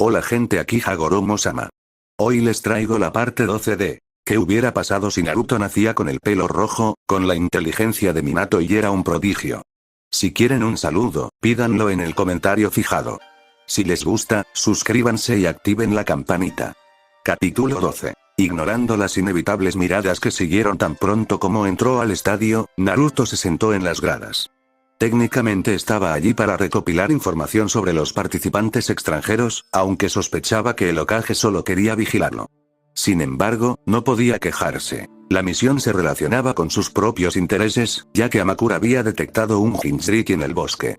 Hola gente, aquí Hagoromo-sama. Hoy les traigo la parte 12 de ¿qué hubiera pasado si Naruto nacía con el pelo rojo, con la inteligencia de Minato y era un prodigio? Si quieren un saludo, pídanlo en el comentario fijado. Si les gusta, suscríbanse y activen la campanita. Capítulo 12. Ignorando las inevitables miradas que siguieron tan pronto como entró al estadio, Naruto se sentó en las gradas. Técnicamente estaba allí para recopilar información sobre los participantes extranjeros, aunque sospechaba que el Hokage solo quería vigilarlo. Sin embargo, no podía quejarse. La misión se relacionaba con sus propios intereses, ya que Amakura había detectado un Jinchuriki en el bosque.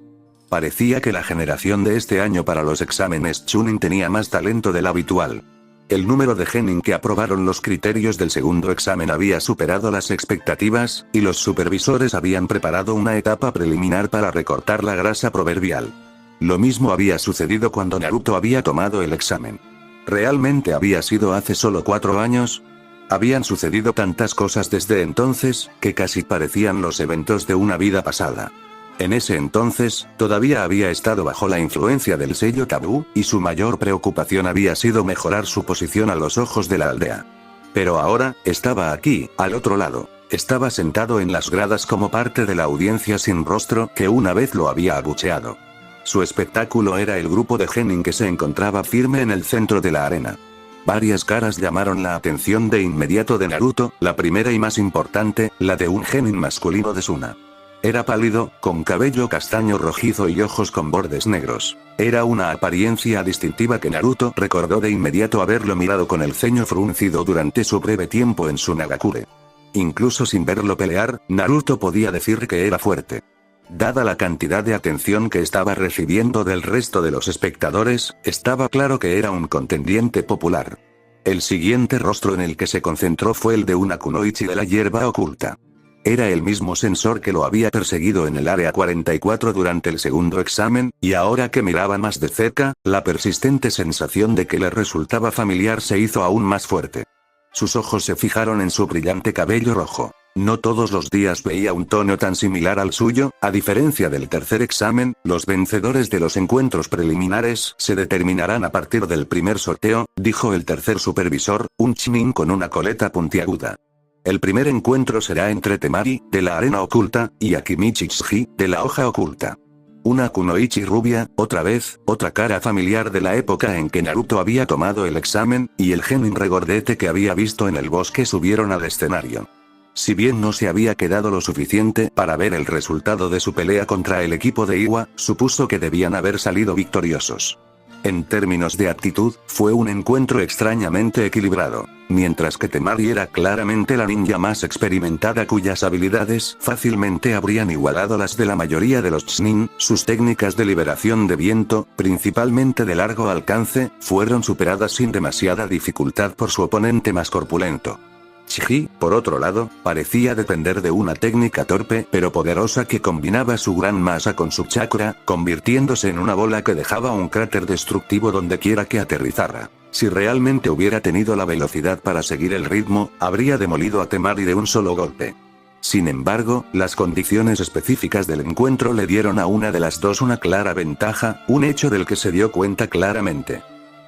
Parecía que la generación de este año para los exámenes Chunin tenía más talento del habitual. El número de genin que aprobaron los criterios del segundo examen había superado las expectativas, y los supervisores habían preparado una etapa preliminar para recortar la grasa proverbial. Lo mismo había sucedido cuando Naruto había tomado el examen. ¿Realmente había sido hace solo 4 años? Habían sucedido tantas cosas desde entonces, que casi parecían los eventos de una vida pasada. En ese entonces, todavía había estado bajo la influencia del sello tabú, y su mayor preocupación había sido mejorar su posición a los ojos de la aldea. Pero ahora, estaba aquí, al otro lado. Estaba sentado en las gradas como parte de la audiencia sin rostro que una vez lo había abucheado. Su espectáculo era el grupo de genin que se encontraba firme en el centro de la arena. Varias caras llamaron la atención de inmediato de Naruto, la primera y más importante, la de un genin masculino de Suna. Era pálido, con cabello castaño rojizo y ojos con bordes negros. Era una apariencia distintiva que Naruto recordó de inmediato haberlo mirado con el ceño fruncido durante su breve tiempo en Sunagakure. Incluso sin verlo pelear, Naruto podía decir que era fuerte. Dada la cantidad de atención que estaba recibiendo del resto de los espectadores, estaba claro que era un contendiente popular. El siguiente rostro en el que se concentró fue el de una kunoichi de la hierba oculta. Era el mismo sensor que lo había perseguido en el área 44 durante el segundo examen, y ahora que miraba más de cerca, la persistente sensación de que le resultaba familiar se hizo aún más fuerte. Sus ojos se fijaron en su brillante cabello rojo. No todos los días veía un tono tan similar al suyo. A diferencia del tercer examen, los vencedores de los encuentros preliminares se determinarán a partir del primer sorteo, dijo el tercer supervisor, un chunin con una coleta puntiaguda. El primer encuentro será entre Temari, de la arena oculta, y Akimichi Tsuji, de la hoja oculta. Una kunoichi rubia, otra vez, otra cara familiar de la época en que Naruto había tomado el examen, y el genin regordete que había visto en el bosque subieron al escenario. Si bien no se había quedado lo suficiente para ver el resultado de su pelea contra el equipo de Iwa, supuso que debían haber salido victoriosos. En términos de actitud, fue un encuentro extrañamente equilibrado. Mientras que Temari era claramente la ninja más experimentada cuyas habilidades fácilmente habrían igualado las de la mayoría de los chunin, sus técnicas de liberación de viento, principalmente de largo alcance, fueron superadas sin demasiada dificultad por su oponente más corpulento. Tsuji, por otro lado, parecía depender de una técnica torpe pero poderosa que combinaba su gran masa con su chakra, convirtiéndose en una bola que dejaba un cráter destructivo donde quiera que aterrizara. Si realmente hubiera tenido la velocidad para seguir el ritmo, habría demolido a Temari de un solo golpe. Sin embargo, las condiciones específicas del encuentro le dieron a una de las dos una clara ventaja, un hecho del que se dio cuenta claramente.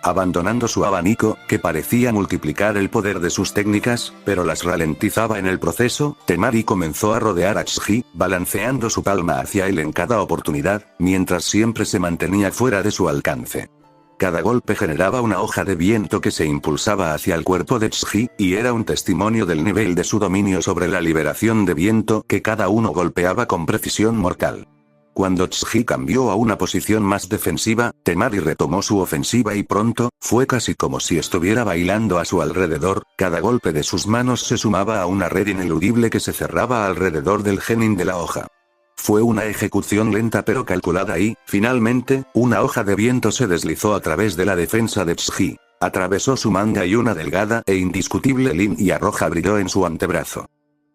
Abandonando su abanico, que parecía multiplicar el poder de sus técnicas, pero las ralentizaba en el proceso, Temari comenzó a rodear a Tsuji, balanceando su palma hacia él en cada oportunidad, mientras siempre se mantenía fuera de su alcance. Cada golpe generaba una hoja de viento que se impulsaba hacia el cuerpo de Tsuji, y era un testimonio del nivel de su dominio sobre la liberación de viento que cada uno golpeaba con precisión mortal. Cuando Tsuji cambió a una posición más defensiva, Temari retomó su ofensiva y pronto, fue casi como si estuviera bailando a su alrededor, cada golpe de sus manos se sumaba a una red ineludible que se cerraba alrededor del genin de la hoja. Fue una ejecución lenta pero calculada y, finalmente, una hoja de viento se deslizó a través de la defensa de Tsuji. Atravesó su manga y una delgada e indiscutible línea roja brilló en su antebrazo.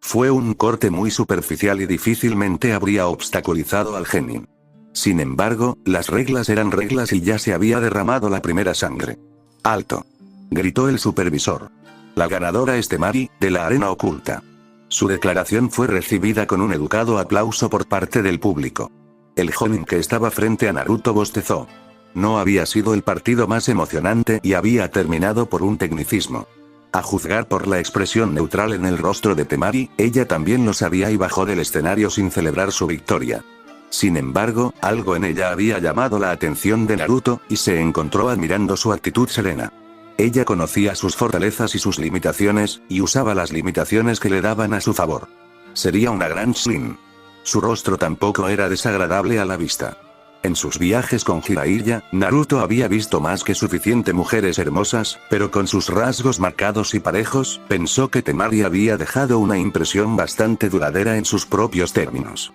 Fue un corte muy superficial y difícilmente habría obstaculizado al genin. Sin embargo, las reglas eran reglas y ya se había derramado la primera sangre. ¡Alto!, gritó el supervisor. La ganadora es Temari, de la arena oculta. Su declaración fue recibida con un educado aplauso por parte del público. El jonin que estaba frente a Naruto bostezó. No había sido el partido más emocionante y había terminado por un tecnicismo. A juzgar por la expresión neutral en el rostro de Temari, ella también lo sabía y bajó del escenario sin celebrar su victoria. Sin embargo, algo en ella había llamado la atención de Naruto, y se encontró admirando su actitud serena. Ella conocía sus fortalezas y sus limitaciones, y usaba las limitaciones que le daban a su favor. Sería una gran Shin. Su rostro tampoco era desagradable a la vista. En sus viajes con Jiraiya, Naruto había visto más que suficiente mujeres hermosas, pero con sus rasgos marcados y parejos, pensó que Temari había dejado una impresión bastante duradera en sus propios términos.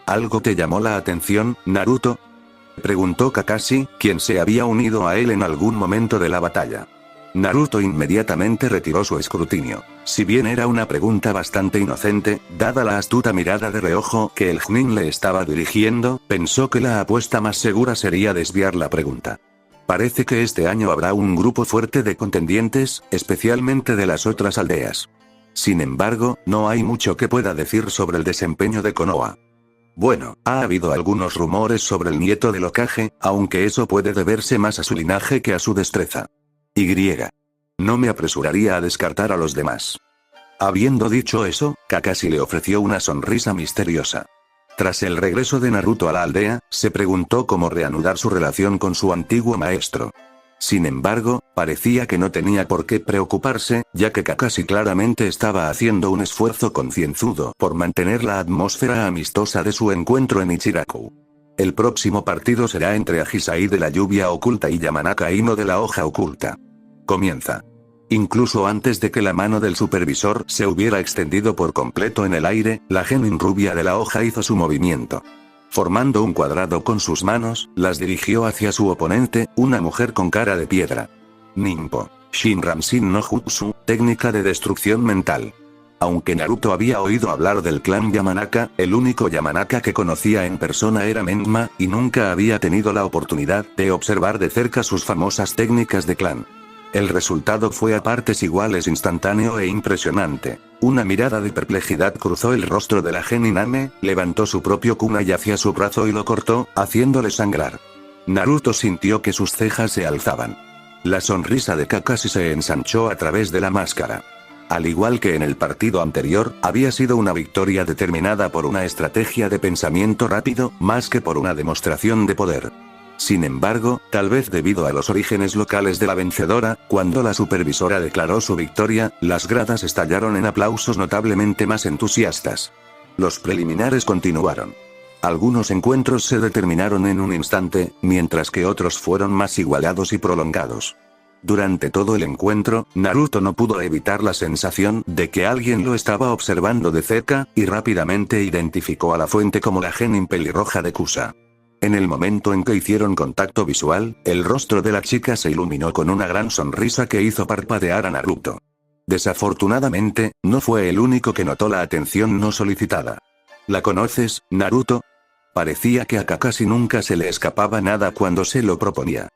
¿Algo te llamó la atención, Naruto?, preguntó Kakashi, quien se había unido a él en algún momento de la batalla. Naruto inmediatamente retiró su escrutinio. Si bien era una pregunta bastante inocente, dada la astuta mirada de reojo que el Chunin le estaba dirigiendo, pensó que la apuesta más segura sería desviar la pregunta. Parece que este año habrá un grupo fuerte de contendientes, especialmente de las otras aldeas. Sin embargo, no hay mucho que pueda decir sobre el desempeño de Konoha. Bueno, ha habido algunos rumores sobre el nieto del Hokage, aunque eso puede deberse más a su linaje que a su destreza. No me apresuraría a descartar a los demás. Habiendo dicho eso, Kakashi le ofreció una sonrisa misteriosa. Tras el regreso de Naruto a la aldea, se preguntó cómo reanudar su relación con su antiguo maestro. Sin embargo, parecía que no tenía por qué preocuparse, ya que Kakashi claramente estaba haciendo un esfuerzo concienzudo por mantener la atmósfera amistosa de su encuentro en Ichiraku. El próximo partido será entre Agisai de la lluvia oculta y Yamanaka Ino de la hoja oculta. Comienza. Incluso antes de que la mano del supervisor se hubiera extendido por completo en el aire, la genin rubia de la hoja hizo su movimiento. Formando un cuadrado con sus manos, las dirigió hacia su oponente, una mujer con cara de piedra. Ninpo. Shinramshin no Jutsu, técnica de destrucción mental. Aunque Naruto había oído hablar del clan Yamanaka, el único Yamanaka que conocía en persona era Menma, y nunca había tenido la oportunidad de observar de cerca sus famosas técnicas de clan. El resultado fue a partes iguales instantáneo e impresionante. Una mirada de perplejidad cruzó el rostro de la genin Ame, levantó su propio kunai hacia su brazo y lo cortó, haciéndole sangrar. Naruto sintió que sus cejas se alzaban. La sonrisa de Kakashi se ensanchó a través de la máscara. Al igual que en el partido anterior, había sido una victoria determinada por una estrategia de pensamiento rápido, más que por una demostración de poder. Sin embargo, tal vez debido a los orígenes locales de la vencedora, cuando la supervisora declaró su victoria, las gradas estallaron en aplausos notablemente más entusiastas. Los preliminares continuaron. Algunos encuentros se determinaron en un instante, mientras que otros fueron más igualados y prolongados. Durante todo el encuentro, Naruto no pudo evitar la sensación de que alguien lo estaba observando de cerca, y rápidamente identificó a la fuente como la genin pelirroja de Kusa. En el momento en que hicieron contacto visual, el rostro de la chica se iluminó con una gran sonrisa que hizo parpadear a Naruto. Desafortunadamente, no fue el único que notó la atención no solicitada. ¿La conoces, Naruto? Parecía que a Kakashi nunca se le escapaba nada cuando se lo proponía.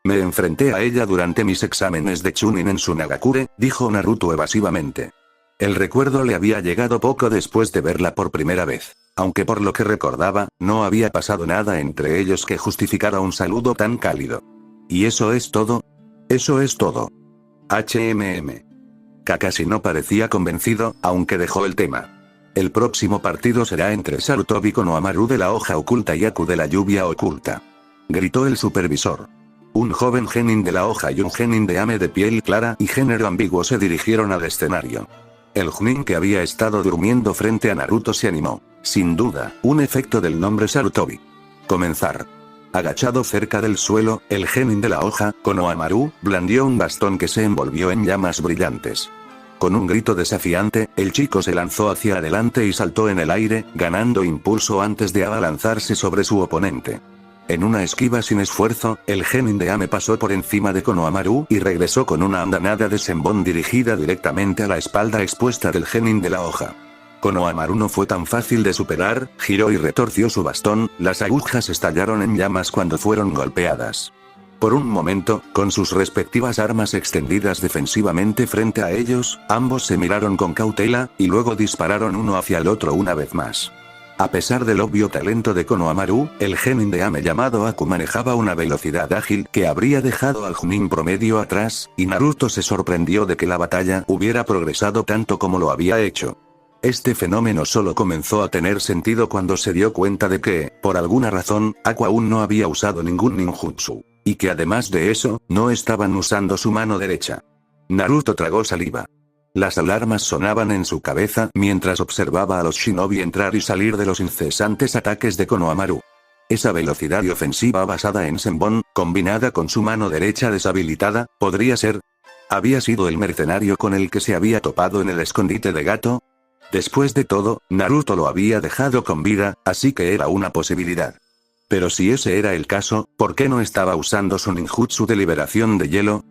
Me enfrenté a ella durante mis exámenes de Chunin en Sunagakure, dijo Naruto evasivamente. El recuerdo le había llegado poco después de verla por primera vez. Aunque por lo que recordaba, no había pasado nada entre ellos que justificara un saludo tan cálido. ¿Y eso es todo? Eso es todo. Kakashi no parecía convencido, aunque dejó el tema. El próximo partido será entre Sarutobi Konohamaru de la hoja oculta y Aku de la lluvia oculta. Gritó el supervisor. Un joven genin de la hoja y un genin de Ame de piel clara y género ambiguo se dirigieron al escenario. El Chunin que había estado durmiendo frente a Naruto se animó. Sin duda, un efecto del nombre Sarutobi. Comenzar. Agachado cerca del suelo, el genin de la hoja, Konohamaru, blandió un bastón que se envolvió en llamas brillantes. Con un grito desafiante, el chico se lanzó hacia adelante y saltó en el aire, ganando impulso antes de abalanzarse sobre su oponente. En una esquiva sin esfuerzo, el genin de Ame pasó por encima de Konohamaru y regresó con una andanada de senbon dirigida directamente a la espalda expuesta del genin de la hoja. Konohamaru no fue tan fácil de superar, giró y retorció su bastón, las agujas estallaron en llamas cuando fueron golpeadas. Por un momento, con sus respectivas armas extendidas defensivamente frente a ellos, ambos se miraron con cautela, y luego dispararon uno hacia el otro una vez más. A pesar del obvio talento de Konohamaru, el genin de Ame llamado Aku manejaba una velocidad ágil que habría dejado al Chunin promedio atrás, y Naruto se sorprendió de que la batalla hubiera progresado tanto como lo había hecho. Este fenómeno solo comenzó a tener sentido cuando se dio cuenta de que, por alguna razón, Aku aún no había usado ningún ninjutsu. Y que además de eso, no estaban usando su mano derecha. Naruto tragó saliva. Las alarmas sonaban en su cabeza mientras observaba a los shinobi entrar y salir de los incesantes ataques de Konohamaru. Esa velocidad y ofensiva basada en Senbon, combinada con su mano derecha deshabilitada, podría ser... ¿Había sido el mercenario con el que se había topado en el escondite de Gato? Después de todo, Naruto lo había dejado con vida, así que era una posibilidad. Pero si ese era el caso, ¿por qué no estaba usando su ninjutsu de liberación de hielo?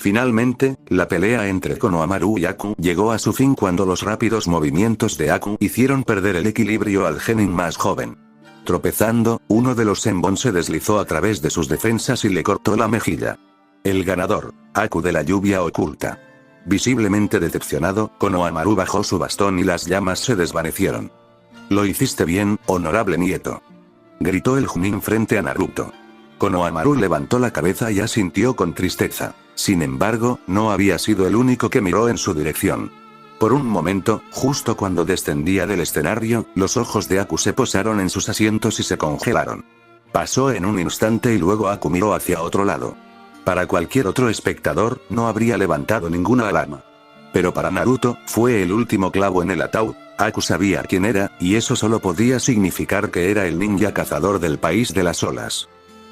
Finalmente, la pelea entre Konohamaru y Aku llegó a su fin cuando los rápidos movimientos de Aku hicieron perder el equilibrio al genin más joven. Tropezando, uno de los Senbon se deslizó a través de sus defensas y le cortó la mejilla. El ganador, Aku de la lluvia oculta. Visiblemente decepcionado, Konohamaru bajó su bastón y las llamas se desvanecieron. «Lo hiciste bien, honorable nieto», gritó el Chunin frente a Naruto. Konohamaru levantó la cabeza y asintió con tristeza. Sin embargo, no había sido el único que miró en su dirección. Por un momento, justo cuando descendía del escenario, los ojos de Aku se posaron en sus asientos y se congelaron. Pasó en un instante y luego Aku miró hacia otro lado. Para cualquier otro espectador, no habría levantado ninguna alarma. Pero para Naruto, fue el último clavo en el ataúd. Aku sabía quién era, y eso solo podía significar que era el ninja cazador del país de las olas.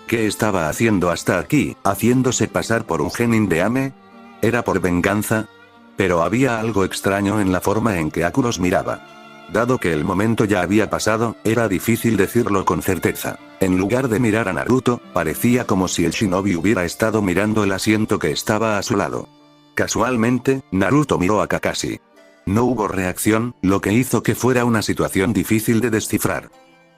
¿Qué estaba haciendo hasta aquí, haciéndose pasar por un genin de Ame? ¿Era por venganza? Pero había algo extraño en la forma en que Aku los miraba. Dado que el momento ya había pasado, era difícil decirlo con certeza. En lugar de mirar a Naruto, parecía como si el shinobi hubiera estado mirando el asiento que estaba a su lado. Casualmente, Naruto miró a Kakashi. No hubo reacción, lo que hizo que fuera una situación difícil de descifrar.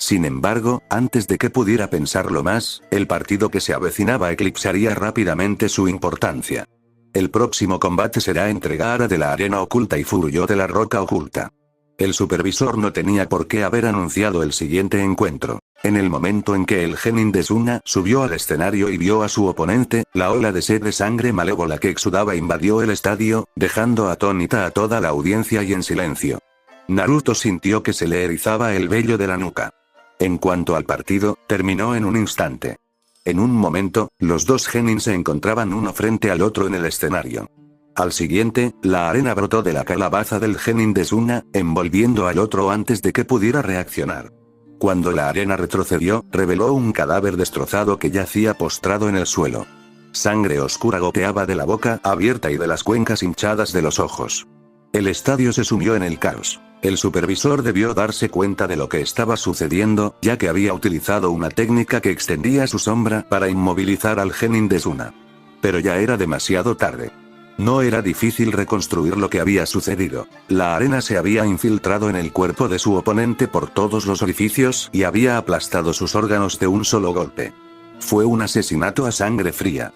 Sin embargo, antes de que pudiera pensarlo más, el partido que se avecinaba eclipsaría rápidamente su importancia. El próximo combate será entre Gaara de la Arena Oculta y Furuyo de la Roca Oculta. El supervisor no tenía por qué haber anunciado el siguiente encuentro. En el momento en que el genin de Suna subió al escenario y vio a su oponente, la ola de sed de sangre malévola que exudaba invadió el estadio, dejando atónita a toda la audiencia y en silencio. Naruto sintió que se le erizaba el vello de la nuca. En cuanto al partido, terminó en un instante. En un momento, los dos genin se encontraban uno frente al otro en el escenario. Al siguiente, la arena brotó de la calabaza del genin de Suna, envolviendo al otro antes de que pudiera reaccionar. Cuando la arena retrocedió, reveló un cadáver destrozado que yacía postrado en el suelo. Sangre oscura goteaba de la boca abierta y de las cuencas hinchadas de los ojos. El estadio se sumió en el caos. El supervisor debió darse cuenta de lo que estaba sucediendo, ya que había utilizado una técnica que extendía su sombra para inmovilizar al genin de Suna. Pero ya era demasiado tarde. No era difícil reconstruir lo que había sucedido. La arena se había infiltrado en el cuerpo de su oponente por todos los orificios y había aplastado sus órganos de un solo golpe. Fue un asesinato a sangre fría.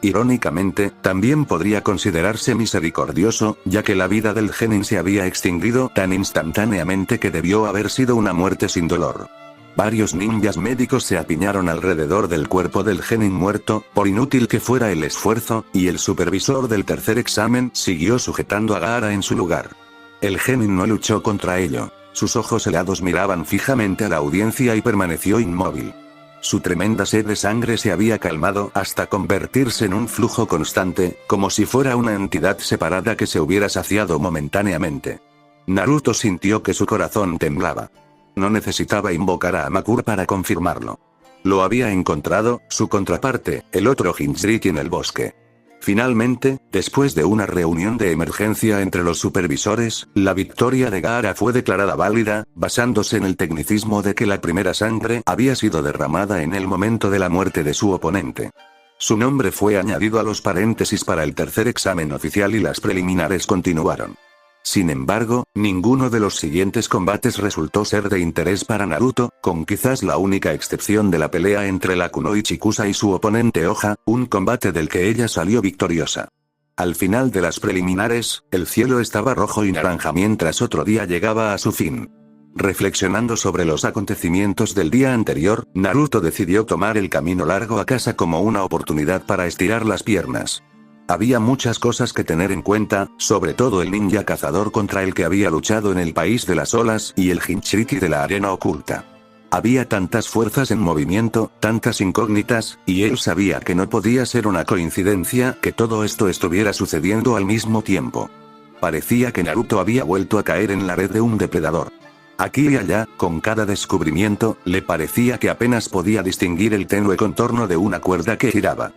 Irónicamente, también podría considerarse misericordioso, ya que la vida del genin se había extinguido tan instantáneamente que debió haber sido una muerte sin dolor. Varios ninjas médicos se apiñaron alrededor del cuerpo del genin muerto, por inútil que fuera el esfuerzo, y el supervisor del tercer examen siguió sujetando a Gaara en su lugar. El genin no luchó contra ello. Sus ojos helados miraban fijamente a la audiencia y permaneció inmóvil. Su tremenda sed de sangre se había calmado hasta convertirse en un flujo constante, como si fuera una entidad separada que se hubiera saciado momentáneamente. Naruto sintió que su corazón temblaba. No necesitaba invocar a Amakura para confirmarlo. Lo había encontrado, su contraparte, el otro Jinchuriki en el bosque. Finalmente, después de una reunión de emergencia entre los supervisores, la victoria de Gaara fue declarada válida, basándose en el tecnicismo de que la primera sangre había sido derramada en el momento de la muerte de su oponente. Su nombre fue añadido a los paréntesis para el tercer examen oficial y las preliminares continuaron. Sin embargo, ninguno de los siguientes combates resultó ser de interés para Naruto, con quizás la única excepción de la pelea entre la Kunoichi Chikusa y su oponente Oja, un combate del que ella salió victoriosa. Al final de las preliminares, el cielo estaba rojo y naranja mientras otro día llegaba a su fin. Reflexionando sobre los acontecimientos del día anterior, Naruto decidió tomar el camino largo a casa como una oportunidad para estirar las piernas. Había muchas cosas que tener en cuenta, sobre todo el ninja cazador contra el que había luchado en el país de las olas y el Jinchuriki de la arena oculta. Había tantas fuerzas en movimiento, tantas incógnitas, y él sabía que no podía ser una coincidencia que todo esto estuviera sucediendo al mismo tiempo. Parecía que Naruto había vuelto a caer en la red de un depredador. Aquí y allá, con cada descubrimiento, le parecía que apenas podía distinguir el tenue contorno de una cuerda que giraba.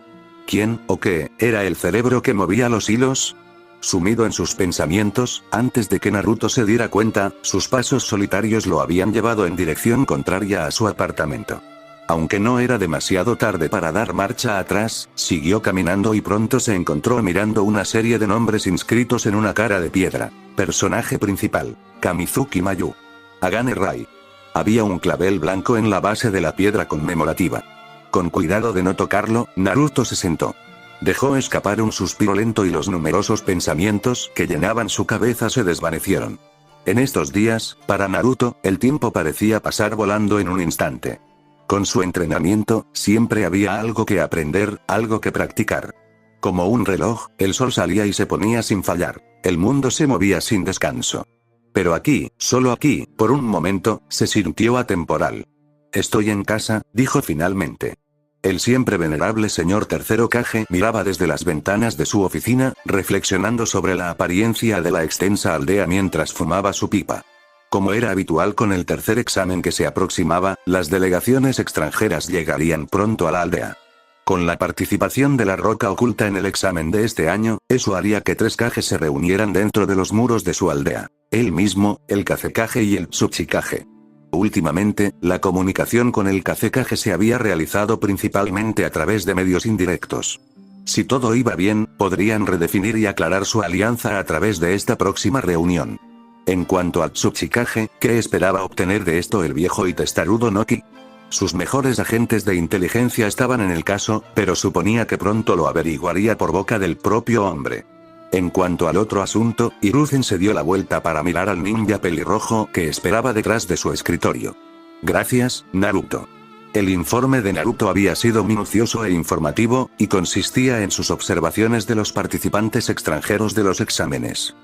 ¿Quién, o qué, era el cerebro que movía los hilos? Sumido en sus pensamientos, antes de que Naruto se diera cuenta, sus pasos solitarios lo habían llevado en dirección contraria a su apartamento. Aunque no era demasiado tarde para dar marcha atrás, siguió caminando y pronto se encontró mirando una serie de nombres inscritos en una cara de piedra. Personaje principal: Kamizuki Mayu. Agane Rai. Había un clavel blanco en la base de la piedra conmemorativa. Con cuidado de no tocarlo, Naruto se sentó. Dejó escapar un suspiro lento y los numerosos pensamientos que llenaban su cabeza se desvanecieron. En estos días, para Naruto, el tiempo parecía pasar volando en un instante. Con su entrenamiento, siempre había algo que aprender, algo que practicar. Como un reloj, el sol salía y se ponía sin fallar. El mundo se movía sin descanso. Pero aquí, solo aquí, por un momento, se sintió atemporal. Estoy en casa, dijo finalmente. El siempre venerable señor tercer Hokage miraba desde las ventanas de su oficina, reflexionando sobre la apariencia de la extensa aldea mientras fumaba su pipa. Como era habitual con el tercer examen que se aproximaba, las delegaciones extranjeras llegarían pronto a la aldea. Con la participación de la roca oculta en el examen de este año, eso haría que 3 Kages se reunieran dentro de los muros de su aldea. Él mismo, el Kazekage y el Tsuchikage. Últimamente, la comunicación con el Kazekage se había realizado principalmente a través de medios indirectos. Si todo iba bien, podrían redefinir y aclarar su alianza a través de esta próxima reunión. En cuanto a Tsuchikage, ¿qué esperaba obtener de esto el viejo y testarudo Noki? Sus mejores agentes de inteligencia estaban en el caso, pero suponía que pronto lo averiguaría por boca del propio hombre. En cuanto al otro asunto, Hiruzen se dio la vuelta para mirar al ninja pelirrojo que esperaba detrás de su escritorio. Gracias, Naruto. El informe de Naruto había sido minucioso e informativo, y consistía en sus observaciones de los participantes extranjeros de los exámenes.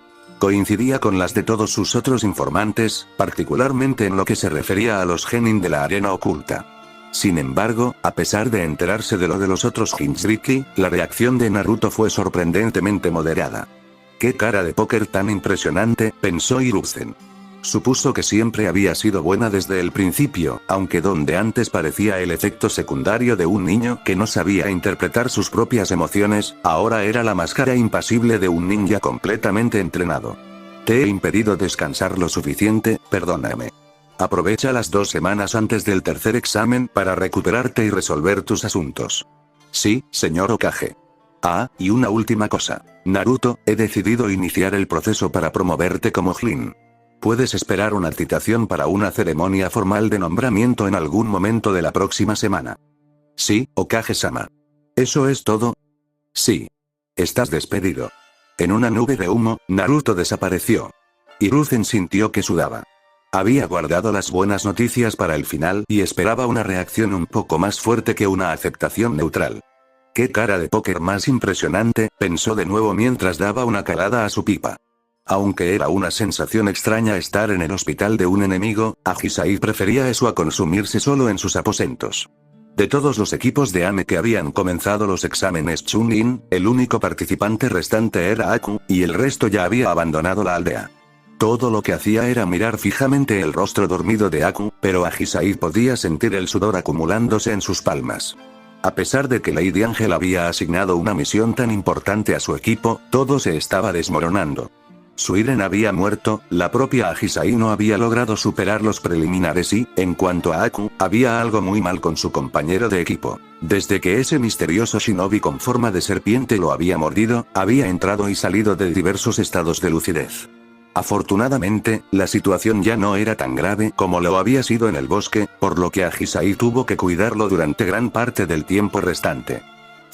Coincidía con las de todos sus otros informantes, particularmente en lo que se refería a los genin de la arena oculta. Sin embargo, a pesar de enterarse de lo de los otros Jinchuriki, la reacción de Naruto fue sorprendentemente moderada. «¡Qué cara de póker tan impresionante!», pensó Hiruzen. Supuso que siempre había sido buena desde el principio, aunque donde antes parecía el efecto secundario de un niño que no sabía interpretar sus propias emociones, ahora era la máscara impasible de un ninja completamente entrenado. «Te he impedido descansar lo suficiente, perdóname. Aprovecha las 2 semanas antes del tercer examen para recuperarte y resolver tus asuntos». «Sí, señor Hokage». «Ah, y una última cosa. Naruto, he decidido iniciar el proceso para promoverte como Chunin. Puedes esperar una citación para una ceremonia formal de nombramiento en algún momento de la próxima semana». «Sí, Hokage-sama». «¿Eso es todo?» «Sí. Estás despedido». En una nube de humo, Naruto desapareció. Hiruzen sintió que sudaba. Había guardado las buenas noticias para el final y esperaba una reacción un poco más fuerte que una aceptación neutral. «Qué cara de póker más impresionante», pensó de nuevo mientras daba una calada a su pipa. Aunque era una sensación extraña estar en el hospital de un enemigo, Ahisai prefería eso a consumirse solo en sus aposentos. De todos los equipos de AME que habían comenzado los exámenes Chunin, el único participante restante era Aku, y el resto ya había abandonado la aldea. Todo lo que hacía era mirar fijamente el rostro dormido de Aku, pero Ahisai podía sentir el sudor acumulándose en sus palmas. A pesar de que Lady Angel había asignado una misión tan importante a su equipo, todo se estaba desmoronando. Suiren había muerto, la propia Ahisai no había logrado superar los preliminares y, en cuanto a Aku, había algo muy mal con su compañero de equipo. Desde que ese misterioso shinobi con forma de serpiente lo había mordido, había entrado y salido de diversos estados de lucidez. Afortunadamente, la situación ya no era tan grave como lo había sido en el bosque, por lo que Ahisai tuvo que cuidarlo durante gran parte del tiempo restante.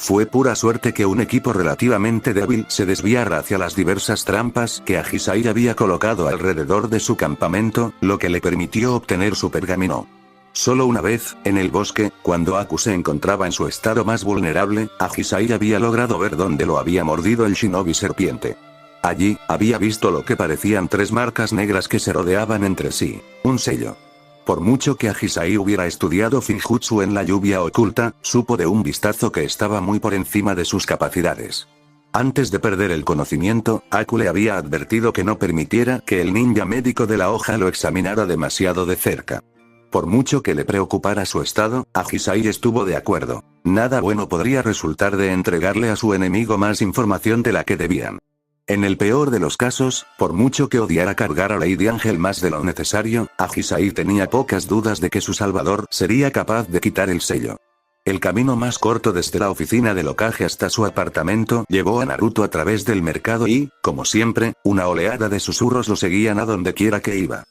Fue pura suerte que un equipo relativamente débil se desviara hacia las diversas trampas que Ahisai había colocado alrededor de su campamento, lo que le permitió obtener su pergamino. Solo una vez, en el bosque, cuando Aku se encontraba en su estado más vulnerable, Ahisai había logrado ver dónde lo había mordido el shinobi serpiente. Allí, había visto lo que parecían 3 marcas negras que se rodeaban entre sí, un sello. Por mucho que Ahisai hubiera estudiado Finjutsu en la lluvia oculta, supo de un vistazo que estaba muy por encima de sus capacidades. Antes de perder el conocimiento, Aku le había advertido que no permitiera que el ninja médico de la hoja lo examinara demasiado de cerca. Por mucho que le preocupara su estado, Ahisai estuvo de acuerdo. Nada bueno podría resultar de entregarle a su enemigo más información de la que debían. En el peor de los casos, por mucho que odiara cargar a Lady Angel más de lo necesario, Ahisai tenía pocas dudas de que su salvador sería capaz de quitar el sello. El camino más corto desde la oficina del Hokage hasta su apartamento llevó a Naruto a través del mercado y, como siempre, una oleada de susurros lo seguían a donde quiera que iba.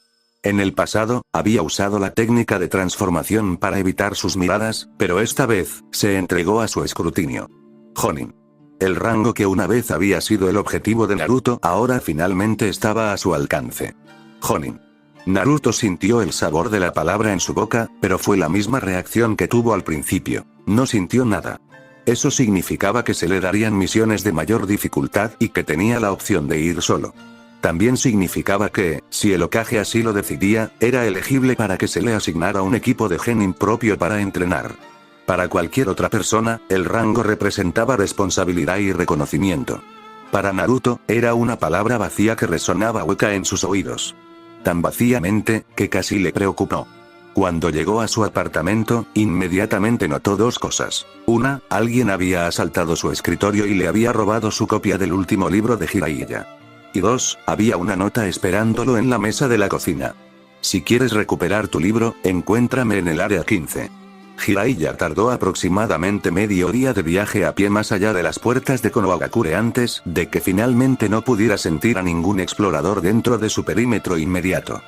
En el pasado, había usado la técnica de transformación para evitar sus miradas, pero esta vez, se entregó a su escrutinio. Jonin. El rango que una vez había sido el objetivo de Naruto ahora finalmente estaba a su alcance. Jonin. Naruto sintió el sabor de la palabra en su boca, pero fue la misma reacción que tuvo al principio. No sintió nada. Eso significaba que se le darían misiones de mayor dificultad y que tenía la opción de ir solo. También significaba que, si el Hokage así lo decidía, era elegible para que se le asignara un equipo de genin propio para entrenar. Para cualquier otra persona, el rango representaba responsabilidad y reconocimiento. Para Naruto, era una palabra vacía que resonaba hueca en sus oídos. Tan vacíamente, que casi le preocupó. Cuando llegó a su apartamento, inmediatamente notó 2 cosas. Una, alguien había asaltado su escritorio y le había robado su copia del último libro de Jiraiya. Y 2, había una nota esperándolo en la mesa de la cocina. Si quieres recuperar tu libro, encuéntrame en el área 15. Jiraiya tardó aproximadamente medio día de viaje a pie más allá de las puertas de Konohagakure antes de que finalmente no pudiera sentir a ningún explorador dentro de su perímetro inmediato.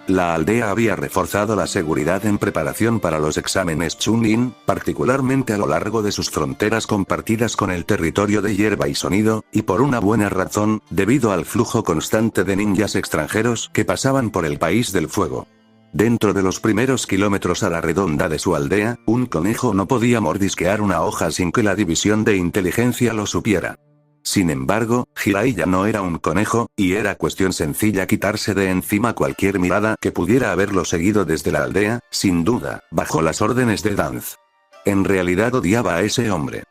La aldea había reforzado la seguridad en preparación para los exámenes Chunin, particularmente a lo largo de sus fronteras compartidas con el territorio de Hierba y Sonido, y por una buena razón, debido al flujo constante de ninjas extranjeros que pasaban por el País del Fuego. Dentro de los primeros kilómetros a la redonda de su aldea, un conejo no podía mordisquear una hoja sin que la división de inteligencia lo supiera. Sin embargo, Jiraiya no era un conejo, y era cuestión sencilla quitarse de encima cualquier mirada que pudiera haberlo seguido desde la aldea, sin duda, bajo las órdenes de Danz. En realidad odiaba a ese hombre.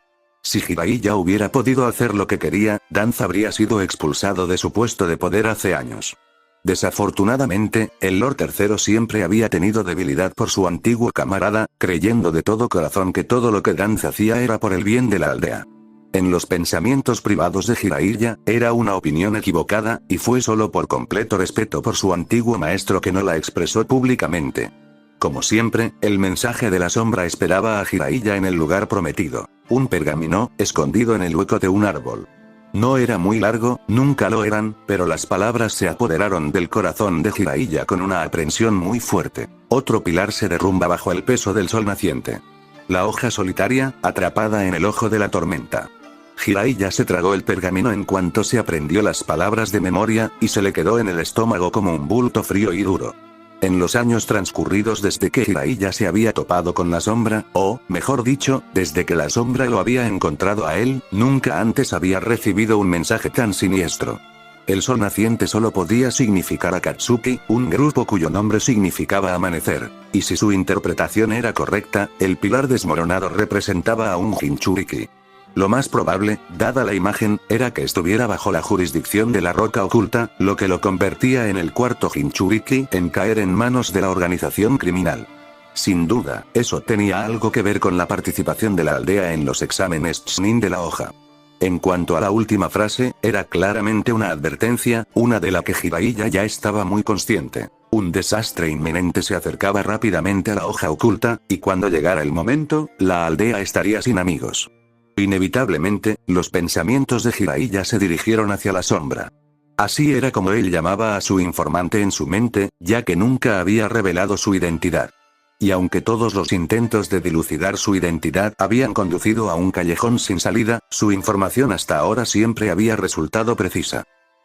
Si Jiraiya hubiera podido hacer lo que quería, Danz habría sido expulsado de su puesto de poder hace años. Desafortunadamente, el Lord III siempre había tenido debilidad por su antiguo camarada, creyendo de todo corazón que todo lo que Danz hacía era por el bien de la aldea. En los pensamientos privados de Jiraiya, era una opinión equivocada, y fue solo por completo respeto por su antiguo maestro que no la expresó públicamente. Como siempre, el mensaje de la sombra esperaba a Jiraiya en el lugar prometido. Un pergamino, escondido en el hueco de un árbol. No era muy largo, nunca lo eran, pero las palabras se apoderaron del corazón de Jiraiya con una aprensión muy fuerte. Otro pilar se derrumba bajo el peso del sol naciente. La hoja solitaria, atrapada en el ojo de la tormenta. Jiraiya se tragó el pergamino en cuanto se aprendió las palabras de memoria, y se le quedó en el estómago como un bulto frío y duro. En los años transcurridos desde que Jiraiya se había topado con la sombra, o, mejor dicho, desde que la sombra lo había encontrado a él, nunca antes había recibido un mensaje tan siniestro. El sol naciente solo podía significar Akatsuki, un grupo cuyo nombre significaba amanecer, y si su interpretación era correcta, el pilar desmoronado representaba a un Jinchuriki. Lo más probable, dada la imagen, era que estuviera bajo la jurisdicción de la roca oculta, lo que lo convertía en el cuarto Jinchuriki en caer en manos de la organización criminal. Sin duda, eso tenía algo que ver con la participación de la aldea en los exámenes Chunin de la hoja. En cuanto a la última frase, era claramente una advertencia, una de la que Jiraiya ya estaba muy consciente. Un desastre inminente se acercaba rápidamente a la hoja oculta, y cuando llegara el momento, la aldea estaría sin amigos. Inevitablemente, los pensamientos de Jiraiya se dirigieron hacia la sombra. Así era como él llamaba a su informante en su mente, ya que nunca había revelado su identidad. Y aunque todos los intentos de dilucidar su identidad habían conducido a un callejón sin salida, su información hasta ahora siempre había resultado precisa.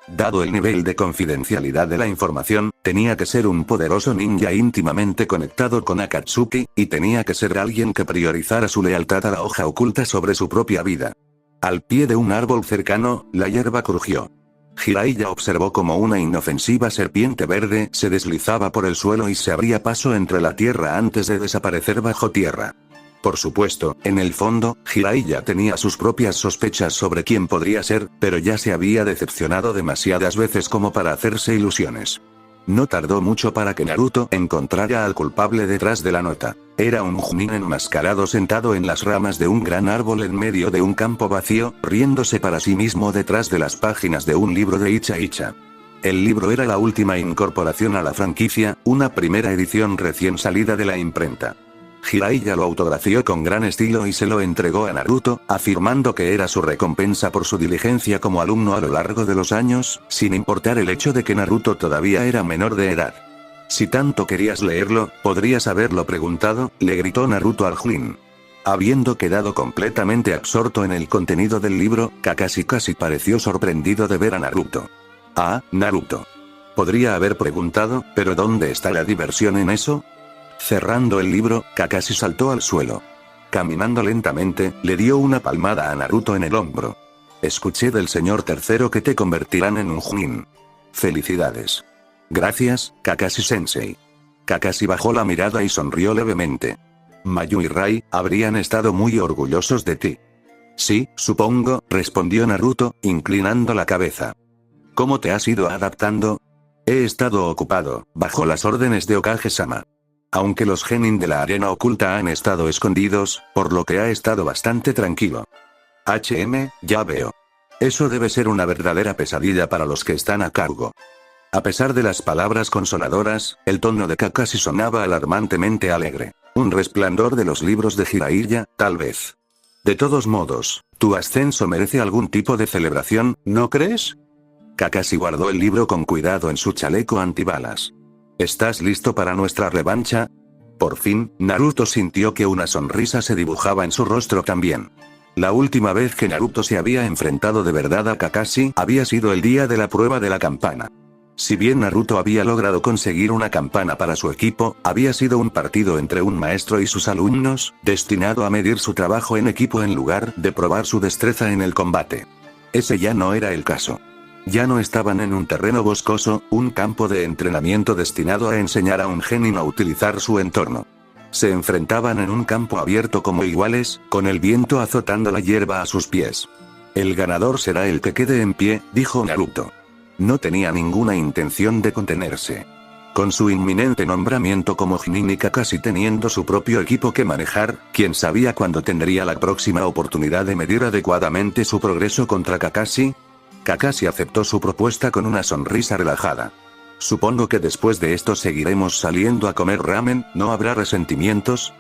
Dado el nivel de confidencialidad de la información, tenía que ser un poderoso ninja íntimamente conectado con Akatsuki, y tenía que ser alguien que priorizara su lealtad a la hoja oculta sobre su propia vida. Al pie de un árbol cercano, la hierba crujió. Jiraiya observó cómo una inofensiva serpiente verde se deslizaba por el suelo y se abría paso entre la tierra antes de desaparecer bajo tierra. Por supuesto, en el fondo, Jiraiya tenía sus propias sospechas sobre quién podría ser, pero ya se había decepcionado demasiadas veces como para hacerse ilusiones. No tardó mucho para que Naruto encontrara al culpable detrás de la nota. Era un Chunin enmascarado sentado en las ramas de un gran árbol en medio de un campo vacío, riéndose para sí mismo detrás de las páginas de un libro de Icha Icha. El libro era la última incorporación a la franquicia, una primera edición recién salida de la imprenta. Jiraiya lo autografió con gran estilo y se lo entregó a Naruto, afirmando que era su recompensa por su diligencia como alumno a lo largo de los años, sin importar el hecho de que Naruto todavía era menor de edad. Si tanto querías leerlo, podrías haberlo preguntado, le gritó Naruto al Chunin. Habiendo quedado completamente absorto en el contenido del libro, Kakashi casi pareció sorprendido de ver a Naruto. Ah, Naruto. Podría haber preguntado, pero ¿dónde está la diversión en eso? Cerrando el libro, Kakashi saltó al suelo. Caminando lentamente, le dio una palmada a Naruto en el hombro. Escuché del señor tercero que te convertirán en un Chunin. Felicidades. Gracias, Kakashi-sensei. Kakashi bajó la mirada y sonrió levemente. Mayu y Rai habrían estado muy orgullosos de ti. Sí, supongo, respondió Naruto, inclinando la cabeza. ¿Cómo te has ido adaptando? He estado ocupado, bajo las órdenes de Okage-sama. Aunque los genin de la arena oculta han estado escondidos, por lo que ha estado bastante tranquilo. Ya veo. Eso debe ser una verdadera pesadilla para los que están a cargo. A pesar de las palabras consoladoras, el tono de Kakashi sonaba alarmantemente alegre. Un resplandor de los libros de Jiraiya, tal vez. De todos modos, tu ascenso merece algún tipo de celebración, ¿no crees? Kakashi guardó el libro con cuidado en su chaleco antibalas. ¿Estás listo para nuestra revancha? Por fin, Naruto sintió que una sonrisa se dibujaba en su rostro también. La última vez que Naruto se había enfrentado de verdad a Kakashi había sido el día de la prueba de la campana. Si bien Naruto había logrado conseguir una campana para su equipo, había sido un partido entre un maestro y sus alumnos, destinado a medir su trabajo en equipo en lugar de probar su destreza en el combate. Ese ya no era el caso. Ya no estaban en un terreno boscoso, un campo de entrenamiento destinado a enseñar a un genin a utilizar su entorno. Se enfrentaban en un campo abierto como iguales, con el viento azotando la hierba a sus pies. El ganador será el que quede en pie, dijo Naruto. No tenía ninguna intención de contenerse. Con su inminente nombramiento como Chunin y Kakashi teniendo su propio equipo que manejar, quién sabía cuándo tendría la próxima oportunidad de medir adecuadamente su progreso contra Kakashi. Kakashi aceptó su propuesta con una sonrisa relajada. Supongo que después de esto seguiremos saliendo a comer ramen, ¿no habrá resentimientos?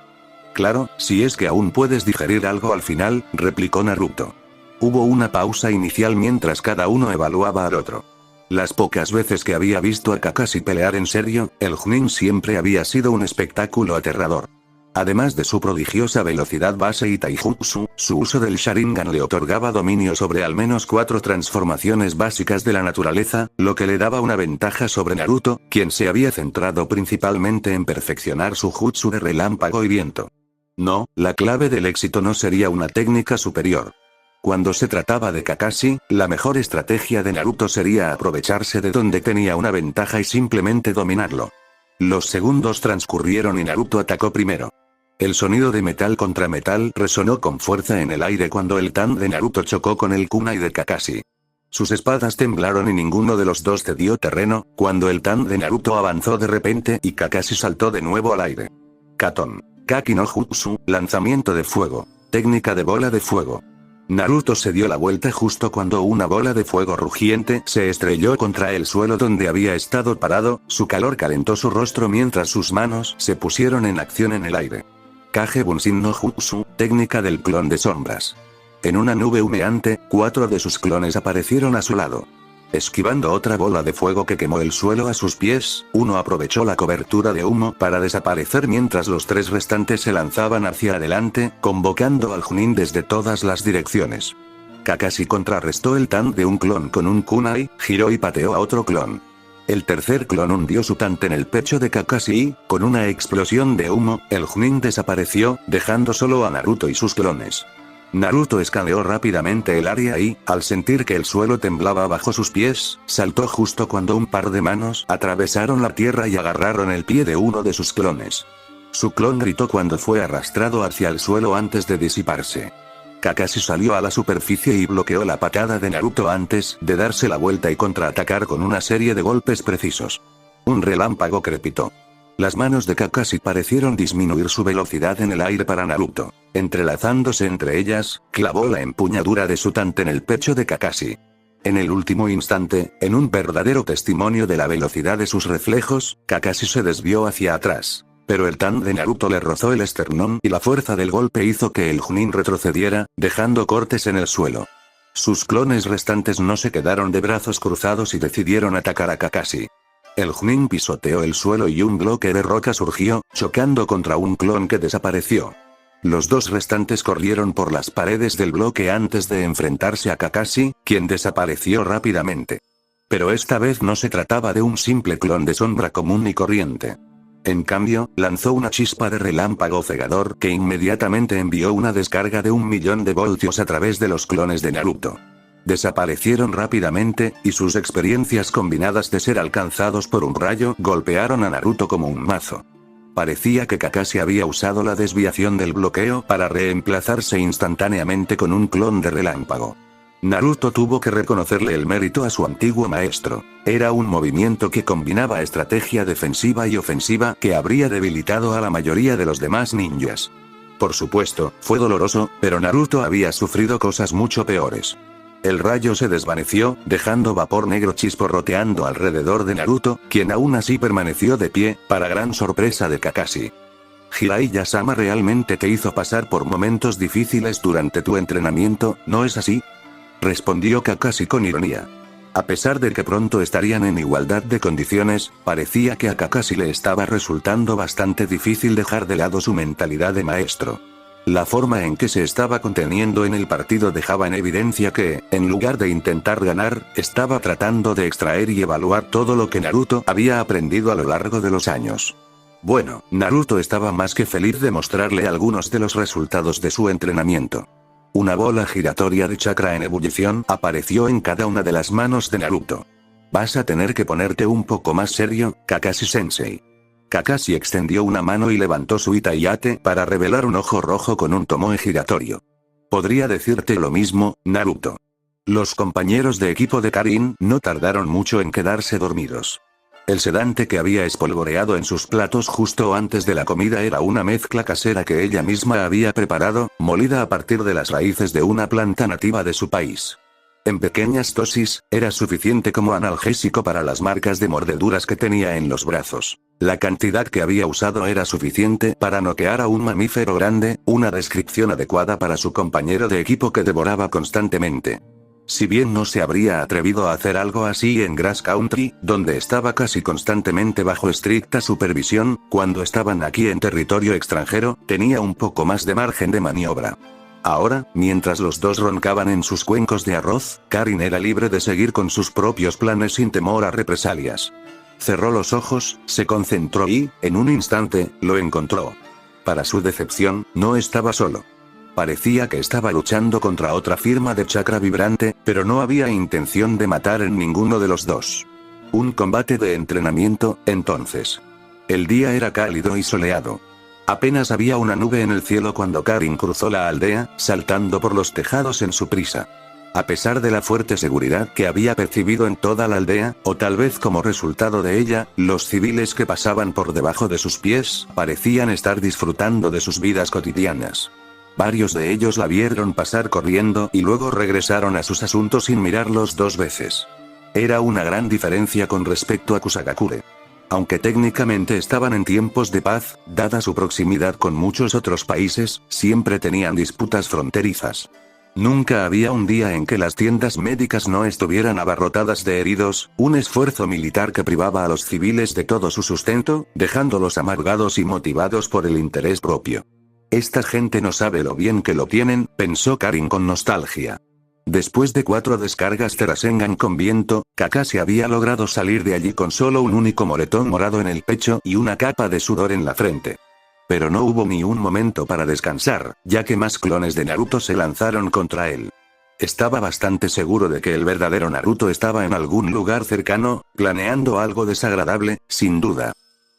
Claro, si es que aún puedes digerir algo al final, replicó Naruto. Hubo una pausa inicial mientras cada uno evaluaba al otro. Las pocas veces que había visto a Kakashi pelear en serio, el Chunin siempre había sido un espectáculo aterrador. Además de su prodigiosa velocidad base y taijutsu, su uso del Sharingan le otorgaba dominio sobre al menos 4 transformaciones básicas de la naturaleza, lo que le daba una ventaja sobre Naruto, quien se había centrado principalmente en perfeccionar su jutsu de relámpago y viento. No, la clave del éxito no sería una técnica superior. Cuando se trataba de Kakashi, la mejor estrategia de Naruto sería aprovecharse de donde tenía una ventaja y simplemente dominarlo. Los segundos transcurrieron y Naruto atacó primero. El sonido de metal contra metal resonó con fuerza en el aire cuando el Tan de Naruto chocó con el kunai de Kakashi. Sus espadas temblaron y ninguno de los dos cedió terreno, cuando el Tan de Naruto avanzó de repente y Kakashi saltó de nuevo al aire. Katon. Kaki no Jutsu, lanzamiento de fuego. Técnica de bola de fuego. Naruto se dio la vuelta justo cuando una bola de fuego rugiente se estrelló contra el suelo donde había estado parado, su calor calentó su rostro mientras sus manos se pusieron en acción en el aire. Kage Bunshin no Jutsu, técnica del clon de sombras. En una nube humeante, 4 de sus clones aparecieron a su lado. Esquivando otra bola de fuego que quemó el suelo a sus pies, uno aprovechó la cobertura de humo para desaparecer mientras los tres restantes se lanzaban hacia adelante, convocando al Chunin desde todas las direcciones. Kakashi contrarrestó el tan de un clon con un kunai, giró y pateó a otro clon. El tercer clon hundió su tante en el pecho de Kakashi y, con una explosión de humo, el Chunin desapareció, dejando solo a Naruto y sus clones. Naruto escaneó rápidamente el área y, al sentir que el suelo temblaba bajo sus pies, saltó justo cuando un par de manos atravesaron la tierra y agarraron el pie de uno de sus clones. Su clon gritó cuando fue arrastrado hacia el suelo antes de disiparse. Kakashi salió a la superficie y bloqueó la patada de Naruto antes de darse la vuelta y contraatacar con una serie de golpes precisos. Un relámpago crepitó. Las manos de Kakashi parecieron disminuir su velocidad en el aire para Naruto. Entrelazándose entre ellas, clavó la empuñadura de su tante en el pecho de Kakashi. En el último instante, en un verdadero testimonio de la velocidad de sus reflejos, Kakashi se desvió hacia atrás. Pero el tan de Naruto le rozó el esternón y la fuerza del golpe hizo que el Chunin retrocediera, dejando cortes en el suelo. Sus clones restantes no se quedaron de brazos cruzados y decidieron atacar a Kakashi. El Chunin pisoteó el suelo y un bloque de roca surgió, chocando contra un clon que desapareció. Los dos restantes corrieron por las paredes del bloque antes de enfrentarse a Kakashi, quien desapareció rápidamente. Pero esta vez no se trataba de un simple clon de sombra común y corriente. En cambio, lanzó una chispa de relámpago cegador que inmediatamente envió una descarga de 1.000.000 de voltios a través de los clones de Naruto. Desaparecieron rápidamente, y sus experiencias combinadas de ser alcanzados por un rayo golpearon a Naruto como un mazo. Parecía que Kakashi había usado la desviación del bloqueo para reemplazarse instantáneamente con un clon de relámpago. Naruto tuvo que reconocerle el mérito a su antiguo maestro. Era un movimiento que combinaba estrategia defensiva y ofensiva que habría debilitado a la mayoría de los demás ninjas. Por supuesto, fue doloroso, pero Naruto había sufrido cosas mucho peores. El rayo se desvaneció, dejando vapor negro chisporroteando alrededor de Naruto, quien aún así permaneció de pie, para gran sorpresa de Kakashi. Jiraiya-sama realmente te hizo pasar por momentos difíciles durante tu entrenamiento, ¿no es así?, respondió Kakashi con ironía. A pesar de que pronto estarían en igualdad de condiciones, parecía que a Kakashi le estaba resultando bastante difícil dejar de lado su mentalidad de maestro. La forma en que se estaba conteniendo en el partido dejaba en evidencia que, en lugar de intentar ganar, estaba tratando de extraer y evaluar todo lo que Naruto había aprendido a lo largo de los años. Bueno, Naruto estaba más que feliz de mostrarle algunos de los resultados de su entrenamiento. Una bola giratoria de chakra en ebullición apareció en cada una de las manos de Naruto. Vas a tener que ponerte un poco más serio, Kakashi-sensei. Kakashi extendió una mano y levantó su Itaiyate para revelar un ojo rojo con un tomoe giratorio. Podría decirte lo mismo, Naruto. Los compañeros de equipo de Karin no tardaron mucho en quedarse dormidos. El sedante que había espolvoreado en sus platos justo antes de la comida era una mezcla casera que ella misma había preparado, molida a partir de las raíces de una planta nativa de su país. En pequeñas dosis, era suficiente como analgésico para las marcas de mordeduras que tenía en los brazos. La cantidad que había usado era suficiente para noquear a un mamífero grande, una descripción adecuada para su compañero de equipo que devoraba constantemente. Si bien no se habría atrevido a hacer algo así en Grass Country, donde estaba casi constantemente bajo estricta supervisión, cuando estaban aquí en territorio extranjero, tenía un poco más de margen de maniobra. Ahora, mientras los dos roncaban en sus cuencos de arroz, Karin era libre de seguir con sus propios planes sin temor a represalias. Cerró los ojos, se concentró y, en un instante, lo encontró. Para su decepción, no estaba solo. Parecía que estaba luchando contra otra firma de chakra vibrante, pero no había intención de matar en ninguno de los dos. Un combate de entrenamiento, entonces. El día era cálido y soleado. Apenas había una nube en el cielo cuando Karin cruzó la aldea, saltando por los tejados en su prisa. A pesar de la fuerte seguridad que había percibido en toda la aldea, o tal vez como resultado de ella, los civiles que pasaban por debajo de sus pies, parecían estar disfrutando de sus vidas cotidianas. Varios de ellos la vieron pasar corriendo y luego regresaron a sus asuntos sin mirarlos dos veces. Era una gran diferencia con respecto a Kusagakure. Aunque técnicamente estaban en tiempos de paz, dada su proximidad con muchos otros países, siempre tenían disputas fronterizas. Nunca había un día en que las tiendas médicas no estuvieran abarrotadas de heridos, un esfuerzo militar que privaba a los civiles de todo su sustento, dejándolos amargados y motivados por el interés propio. Esta gente no sabe lo bien que lo tienen, pensó Karin con nostalgia. Después de 4 descargas de Rasengan con viento, Kakashi había logrado salir de allí con solo un único moretón morado en el pecho y una capa de sudor en la frente. Pero no hubo ni un momento para descansar, ya que más clones de Naruto se lanzaron contra él. Estaba bastante seguro de que el verdadero Naruto estaba en algún lugar cercano, planeando algo desagradable, sin duda.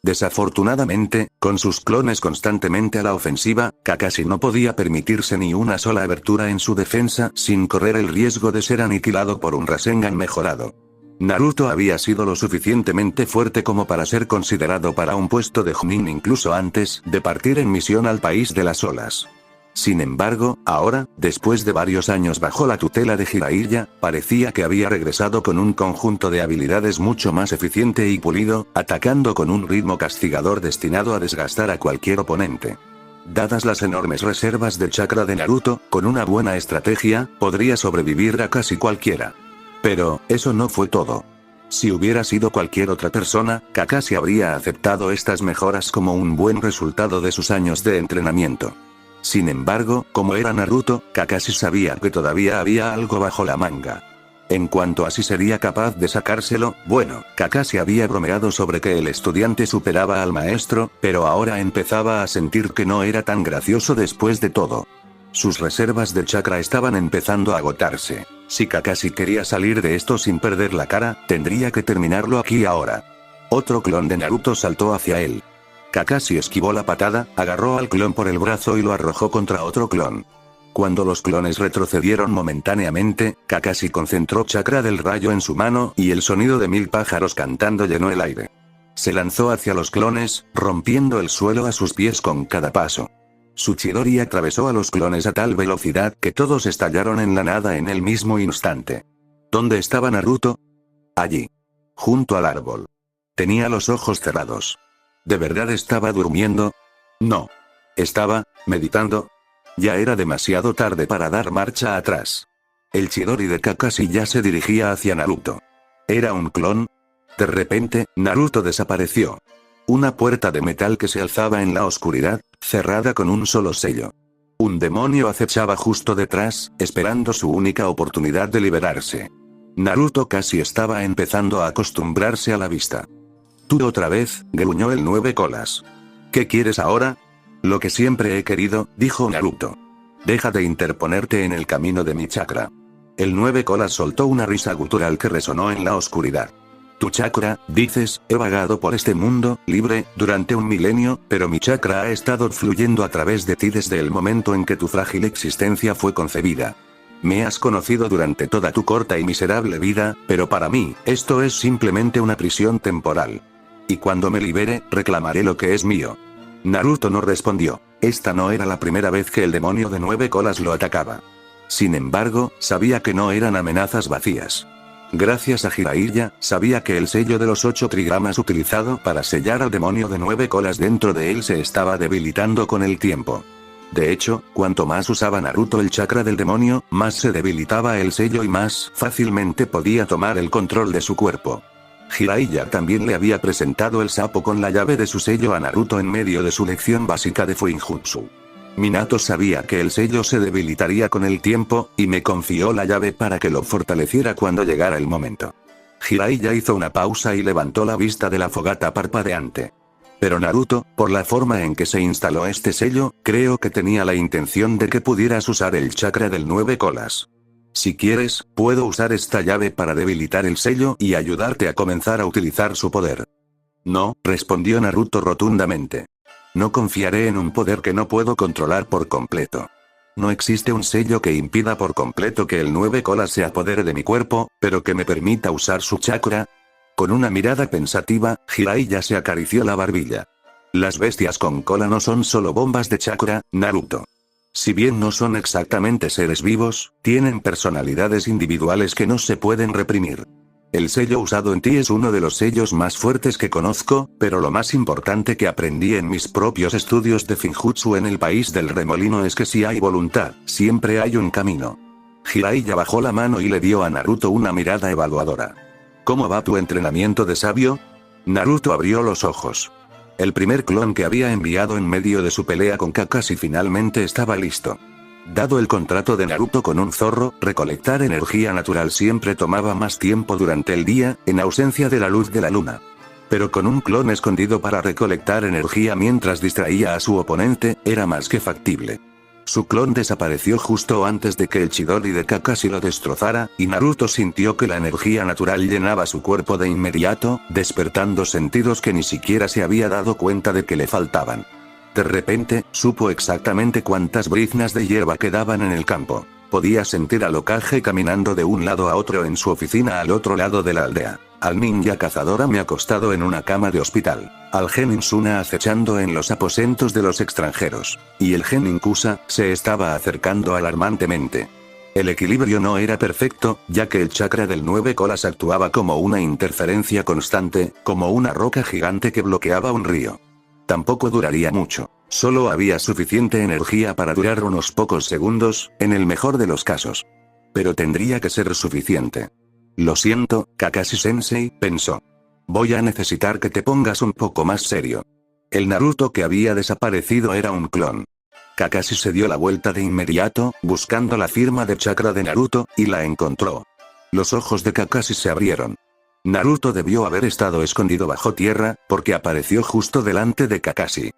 Desafortunadamente, con sus clones constantemente a la ofensiva, Kakashi no podía permitirse ni una sola abertura en su defensa sin correr el riesgo de ser aniquilado por un Rasengan mejorado. Naruto había sido lo suficientemente fuerte como para ser considerado para un puesto de Chunin incluso antes de partir en misión al país de las olas. Sin embargo, ahora, después de varios años bajo la tutela de Jiraiya, parecía que había regresado con un conjunto de habilidades mucho más eficiente y pulido, atacando con un ritmo castigador destinado a desgastar a cualquier oponente. Dadas las enormes reservas de chakra de Naruto, con una buena estrategia, podría sobrevivir a casi cualquiera. Pero, eso no fue todo. Si hubiera sido cualquier otra persona, Kakashi habría aceptado estas mejoras como un buen resultado de sus años de entrenamiento. Sin embargo, como era Naruto, Kakashi sabía que todavía había algo bajo la manga. En cuanto a si sería capaz de sacárselo, bueno, Kakashi había bromeado sobre que el estudiante superaba al maestro, pero ahora empezaba a sentir que no era tan gracioso después de todo. Sus reservas de chakra estaban empezando a agotarse. Si Kakashi quería salir de esto sin perder la cara, tendría que terminarlo aquí ahora. Otro clon de Naruto saltó hacia él. Kakashi esquivó la patada, agarró al clon por el brazo y lo arrojó contra otro clon. Cuando los clones retrocedieron momentáneamente, Kakashi concentró chakra del rayo en su mano y el sonido de 1000 pájaros cantando llenó el aire. Se lanzó hacia los clones, rompiendo el suelo a sus pies con cada paso. Su Chidori atravesó a los clones a tal velocidad que todos estallaron en la nada en el mismo instante. ¿Dónde estaba Naruto? Allí. Junto al árbol. Tenía los ojos cerrados. ¿De verdad estaba durmiendo? No. ¿Estaba meditando? Ya era demasiado tarde para dar marcha atrás. El Chidori de Kakashi ya se dirigía hacia Naruto. ¿Era un clon? De repente, Naruto desapareció. Una puerta de metal que se alzaba en la oscuridad, cerrada con un solo sello. Un demonio acechaba justo detrás, esperando su única oportunidad de liberarse. Naruto casi estaba empezando a acostumbrarse a la vista. «Tú otra vez», gruñó el 9 colas. «¿Qué quieres ahora?» «Lo que siempre he querido», dijo Naruto. «Deja de interponerte en el camino de mi chakra». El 9 colas soltó una risa gutural que resonó en la oscuridad. «Tu chakra, dices, he vagado por este mundo, libre, durante un milenio, pero mi chakra ha estado fluyendo a través de ti desde el momento en que tu frágil existencia fue concebida. Me has conocido durante toda tu corta y miserable vida, pero para mí, esto es simplemente una prisión temporal. Y cuando me libere, reclamaré lo que es mío». Naruto no respondió. Esta no era la primera vez que el demonio de 9 colas lo atacaba. Sin embargo, sabía que no eran amenazas vacías. Gracias a Jiraiya, sabía que el sello de los 8 trigramas utilizado para sellar al demonio de 9 colas dentro de él se estaba debilitando con el tiempo. De hecho, cuanto más usaba Naruto el chakra del demonio, más se debilitaba el sello y más fácilmente podía tomar el control de su cuerpo. Jiraiya también le había presentado el sapo con la llave de su sello a Naruto en medio de su lección básica de Fuinjutsu. Minato sabía que el sello se debilitaría con el tiempo, y me confió la llave para que lo fortaleciera cuando llegara el momento. Jiraiya hizo una pausa y levantó la vista de la fogata parpadeante. Pero Naruto, por la forma en que se instaló este sello, creo que tenía la intención de que pudieras usar el chakra del 9 colas. Si quieres, puedo usar esta llave para debilitar el sello y ayudarte a comenzar a utilizar su poder. No, respondió Naruto rotundamente. No confiaré en un poder que no puedo controlar por completo. No existe un sello que impida por completo que el 9 colas se apodere de mi cuerpo, pero que me permita usar su chakra. Con una mirada pensativa, Jiraiya se acarició la barbilla. Las bestias con cola no son solo bombas de chakra, Naruto. Si bien no son exactamente seres vivos, tienen personalidades individuales que no se pueden reprimir. El sello usado en ti es uno de los sellos más fuertes que conozco, pero lo más importante que aprendí en mis propios estudios de Finjutsu en el país del remolino es que si hay voluntad, siempre hay un camino. Jiraiya bajó la mano y le dio a Naruto una mirada evaluadora. ¿Cómo va tu entrenamiento de sabio? Naruto abrió los ojos. El primer clon que había enviado en medio de su pelea con Kakashi finalmente estaba listo. Dado el contrato de Naruto con un zorro, recolectar energía natural siempre tomaba más tiempo durante el día, en ausencia de la luz de la luna. Pero con un clon escondido para recolectar energía mientras distraía a su oponente, era más que factible. Su clon desapareció justo antes de que el Chidori de Kakashi lo destrozara, y Naruto sintió que la energía natural llenaba su cuerpo de inmediato, despertando sentidos que ni siquiera se había dado cuenta de que le faltaban. De repente, supo exactamente cuántas briznas de hierba quedaban en el campo. Podía sentir al Hokage caminando de un lado a otro en su oficina al otro lado de la aldea. Al ninja cazador Ami acostado en una cama de hospital. Al genin Suna acechando en los aposentos de los extranjeros. Y el genin Kusa se estaba acercando alarmantemente. El equilibrio no era perfecto, ya que el chakra del 9 colas actuaba como una interferencia constante, como una roca gigante que bloqueaba un río. Tampoco duraría mucho. Solo había suficiente energía para durar unos pocos segundos, en el mejor de los casos. Pero tendría que ser suficiente. Lo siento, Kakashi-sensei, pensó. Voy a necesitar que te pongas un poco más serio. El Naruto que había desaparecido era un clon. Kakashi se dio la vuelta de inmediato, buscando la firma de chakra de Naruto, y la encontró. Los ojos de Kakashi se abrieron. Naruto debió haber estado escondido bajo tierra, porque apareció justo delante de Kakashi.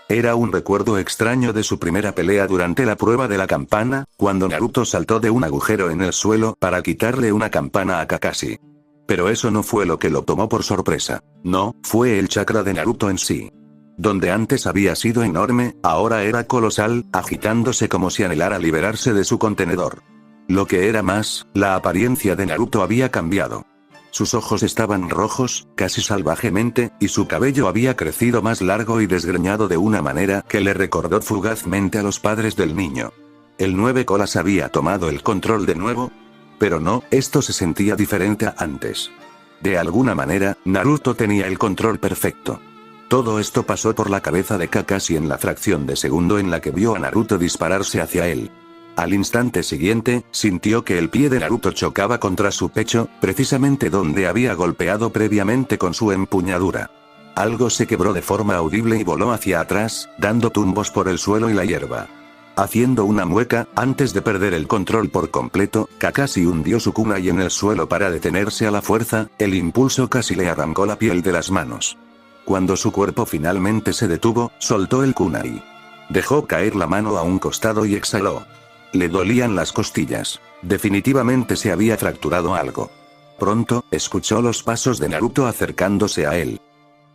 Era un recuerdo extraño de su primera pelea durante la prueba de la campana, cuando Naruto saltó de un agujero en el suelo para quitarle una campana a Kakashi. Pero eso no fue lo que lo tomó por sorpresa. No, fue el chakra de Naruto en sí. Donde antes había sido enorme, ahora era colosal, agitándose como si anhelara liberarse de su contenedor. Lo que era más, la apariencia de Naruto había cambiado. Sus ojos estaban rojos, casi salvajemente, y su cabello había crecido más largo y desgreñado de una manera que le recordó fugazmente a los padres del niño. ¿El 9 colas había tomado el control de nuevo? Pero no, esto se sentía diferente a antes. De alguna manera, Naruto tenía el control perfecto. Todo esto pasó por la cabeza de Kakashi en la fracción de segundo en la que vio a Naruto dispararse hacia él. Al instante siguiente, sintió que el pie de Naruto chocaba contra su pecho, precisamente donde había golpeado previamente con su empuñadura. Algo se quebró de forma audible y voló hacia atrás, dando tumbos por el suelo y la hierba. Haciendo una mueca, antes de perder el control por completo, Kakashi hundió su kunai en el suelo para detenerse a la fuerza, el impulso casi le arrancó la piel de las manos. Cuando su cuerpo finalmente se detuvo, soltó el kunai. Dejó caer la mano a un costado y exhaló. Le dolían las costillas. Definitivamente se había fracturado algo. Pronto, escuchó los pasos de Naruto acercándose a él.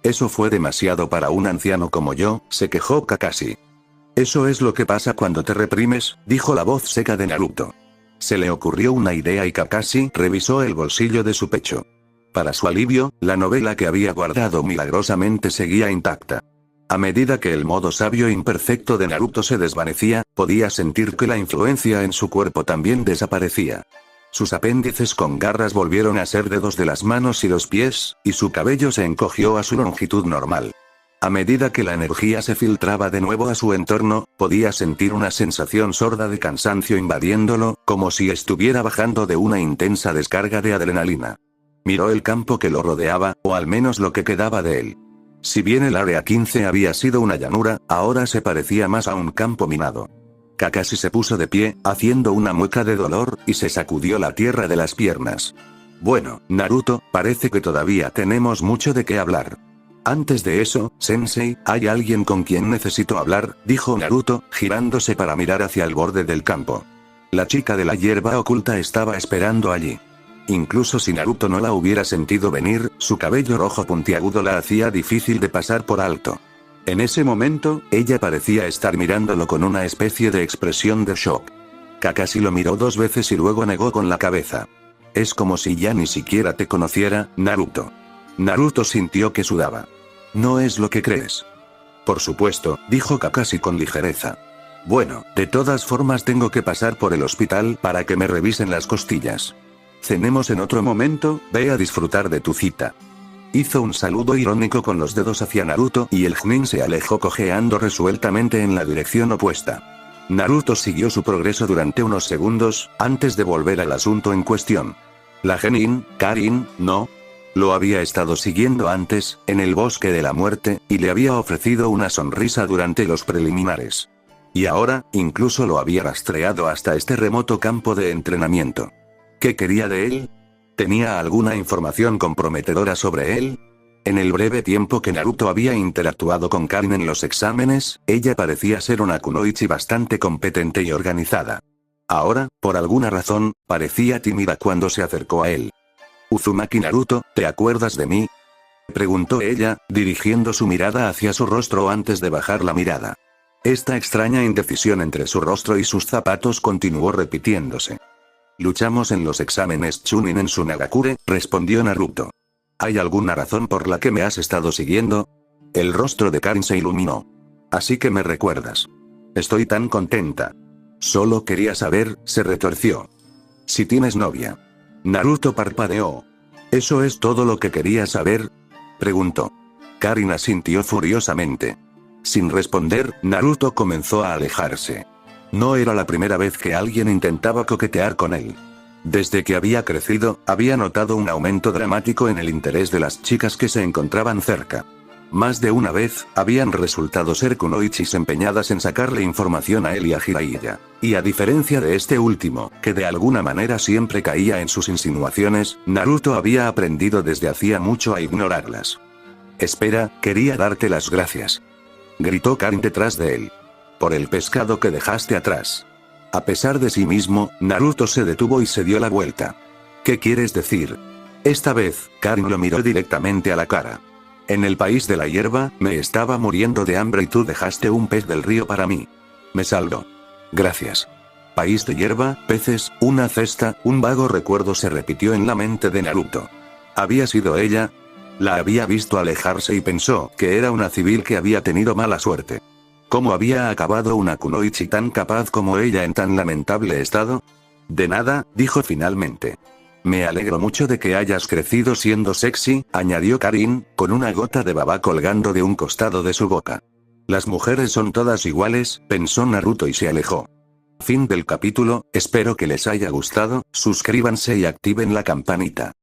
Eso fue demasiado para un anciano como yo, se quejó Kakashi. Eso es lo que pasa cuando te reprimes, dijo la voz seca de Naruto. Se le ocurrió una idea y Kakashi revisó el bolsillo de su pecho. Para su alivio, la novela que había guardado milagrosamente seguía intacta. A medida que el modo sabio imperfecto de Naruto se desvanecía, podía sentir que la influencia en su cuerpo también desaparecía. Sus apéndices con garras volvieron a ser dedos de las manos y los pies, y su cabello se encogió a su longitud normal. A medida que la energía se filtraba de nuevo a su entorno, podía sentir una sensación sorda de cansancio invadiéndolo, como si estuviera bajando de una intensa descarga de adrenalina. Miró el campo que lo rodeaba, o al menos lo que quedaba de él. Si bien el área 15 había sido una llanura, ahora se parecía más a un campo minado. Kakashi se puso de pie, haciendo una mueca de dolor, y se sacudió la tierra de las piernas. Bueno, Naruto, parece que todavía tenemos mucho de qué hablar. Antes de eso, Sensei, hay alguien con quien necesito hablar, dijo Naruto, girándose para mirar hacia el borde del campo. La chica de la hierba oculta estaba esperando allí. Incluso si Naruto no la hubiera sentido venir, su cabello rojo puntiagudo la hacía difícil de pasar por alto. En ese momento, ella parecía estar mirándolo con una especie de expresión de shock. Kakashi lo miró 2 veces y luego negó con la cabeza. Es como si ya ni siquiera te conociera, Naruto. Naruto sintió que sudaba. No es lo que crees. Por supuesto, dijo Kakashi con ligereza. Bueno, de todas formas tengo que pasar por el hospital para que me revisen las costillas. Cenemos en otro momento, ve a disfrutar de tu cita. Hizo un saludo irónico con los dedos hacia Naruto y el Chunin se alejó cojeando resueltamente en la dirección opuesta. Naruto siguió su progreso durante unos segundos, antes de volver al asunto en cuestión. La Genin, Karin, no. Lo había estado siguiendo antes, en el bosque de la muerte, y le había ofrecido una sonrisa durante los preliminares. Y ahora, incluso lo había rastreado hasta este remoto campo de entrenamiento. ¿Qué quería de él? ¿Tenía alguna información comprometedora sobre él? En el breve tiempo que Naruto había interactuado con Karin en los exámenes, ella parecía ser una kunoichi bastante competente y organizada. Ahora, por alguna razón, parecía tímida cuando se acercó a él. Uzumaki Naruto, ¿te acuerdas de mí? Preguntó ella, dirigiendo su mirada hacia su rostro antes de bajar la mirada. Esta extraña indecisión entre su rostro y sus zapatos continuó repitiéndose. Luchamos en los exámenes Chunin en Sunagakure, respondió Naruto. ¿Hay alguna razón por la que me has estado siguiendo? El rostro de Karin se iluminó. Así que me recuerdas. Estoy tan contenta. Solo quería saber, se retorció. Si tienes novia. Naruto parpadeó. ¿Eso es todo lo que quería saber? Preguntó. Karin asintió furiosamente. Sin responder, Naruto comenzó a alejarse. No era la primera vez que alguien intentaba coquetear con él. Desde que había crecido, había notado un aumento dramático en el interés de las chicas que se encontraban cerca. Más de una vez, habían resultado ser kunoichis empeñadas en sacarle información a él y a Jiraiya. Y a diferencia de este último, que de alguna manera siempre caía en sus insinuaciones, Naruto había aprendido desde hacía mucho a ignorarlas. Espera, quería darte las gracias. Gritó Karin detrás de él. Por el pescado que dejaste atrás. A pesar de sí mismo, Naruto se detuvo y se dio la vuelta. ¿Qué quieres decir? Esta vez, Karin lo miró directamente a la cara. En el país de la hierba, me estaba muriendo de hambre y tú dejaste un pez del río para mí. Me salvó. Gracias. País de hierba, peces, una cesta, un vago recuerdo se repitió en la mente de Naruto. ¿Había sido ella? La había visto alejarse y pensó que era una civil que había tenido mala suerte. ¿Cómo había acabado una kunoichi tan capaz como ella en tan lamentable estado? De nada, dijo finalmente. Me alegro mucho de que hayas crecido siendo sexy, añadió Karin, con una gota de baba colgando de un costado de su boca. Las mujeres son todas iguales, pensó Naruto y se alejó. Fin del capítulo, espero que les haya gustado, suscríbanse y activen la campanita.